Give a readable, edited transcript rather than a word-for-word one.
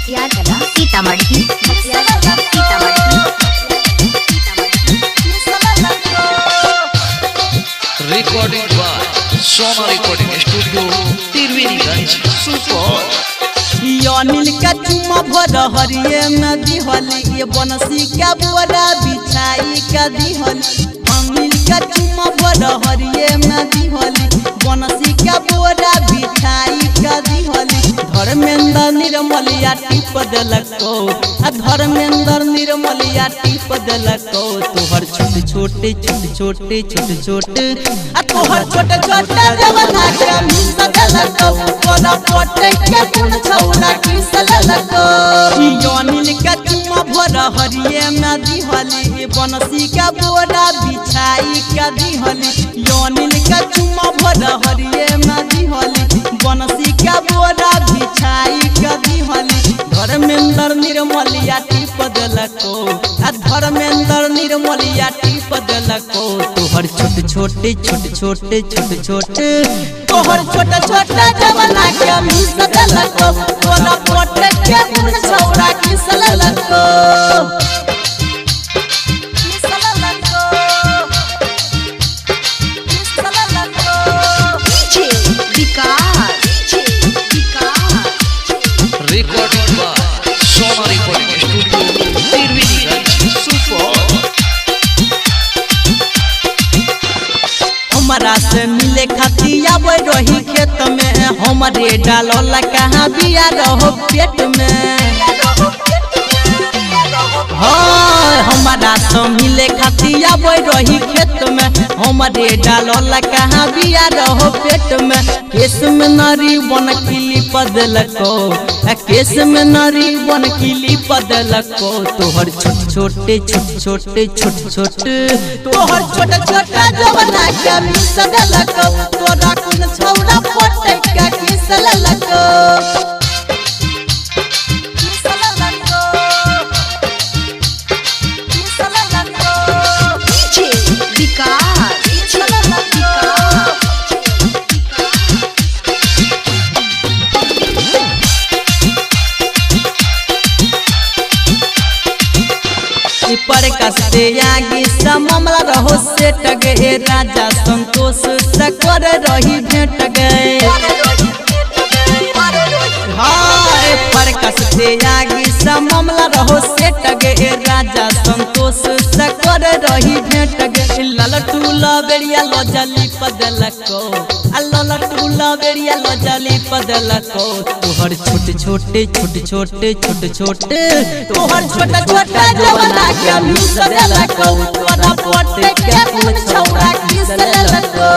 Matiyarkala Sitamarhi recording by Sona recording studio Triveniganj Supaul. Anil का चुमा भर हरिये में दिहली ये बनसी का बोरा बिछाई का दिहली। अनिल का चुमा भर हरिये में दिहली बनसी का बोरा बिछाई का दिहली। धर्मेंद्र निर्मलिया टिप देलको धर्मेंद्र निर्मलिया टिप देलको तोहर छोटे छोटे छोटे छोटे छोटे छोटे तोहर छोटे छोटे जवाना के मिस देलको तोरा पोटे के कुन छौरा किस देलको। अनिल का चुमा भर हरिये में दिहली बनसी का बोरा बिछाई का दिहली। अनिल का चुमा भर हरिये में दिहली बनसी का बोरा बिछाई का दिहली। धर्मेंद्र निर्मलिया टिप देलको धर्मेंद्र निर्मलिया टिप देलको तोहर छोटे छोटे छोटे छोटे छोटे छोटे तोहर छोटे छोटे जवाना के मिस देलको तोरा पोटे के कुन छौरा किस देलको। Recording by Sona recording studio Triveniganj Supaul. हमारा से मिले खातिर आवे रही खेत में हमारे डालला कहाँ बिया रहो पेट में। हाँ हमारा से मिले खातिर आवे रही खेत में हमारे डालला कहाँ बिया रहो पेट में। केस में नारी बन किली पदलको केस में नारी बन किली पदलको तोहर छोटे छोटे छोटे छोटे छोटे छोटे तोहर छोटे छोटे जवाना के मिस देलको तोरा कुन छौरा पोटे के किस देलको। पर कसते आगे मामला रहो सेट गए राजा संतोष सकर रही भेट गए। हाय पर कसते आगे मामला रहो सेट गए राजा संतोष सकर रही भेट गए। ललटू लबेरिया लजली पदलको ललटू लबेरिया लजली पदलको तोहर छोटे छोटे छोटे छोटे छोटे छोटे तोहर छोटे छोटे जवाना के मिस देलको तोरा पोटे के कुन छौरा किस देलको।